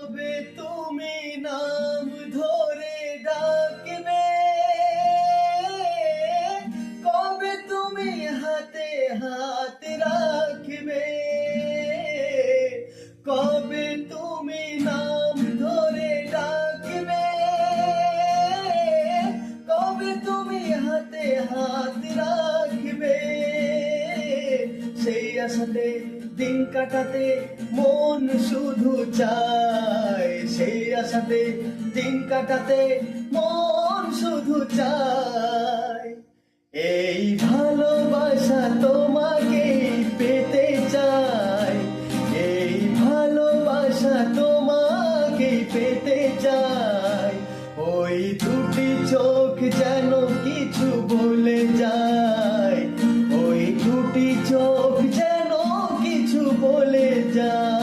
কবে তুমি নাম ধরে ডাকবে, কবে তুমি হাতে হাত রাখবে, কবে তুমি নাম ধরে ডাকবে, কবে তুমি হাতে হাত রাখবে। সেই আশাতে দিন কাটাতে মন শুধু চায়, সেই আশাতে দিন কাটাতে মন শুধু চায়। এই ভালোবাসা তোমাকে পেতে চাই, এই ভালোবাসা তোমাকে পেতে চাই। ওই দুটি চোখ যেন কিছু বলে যায়, ওই দুটি চোখ যেন কিছু বলে যায়।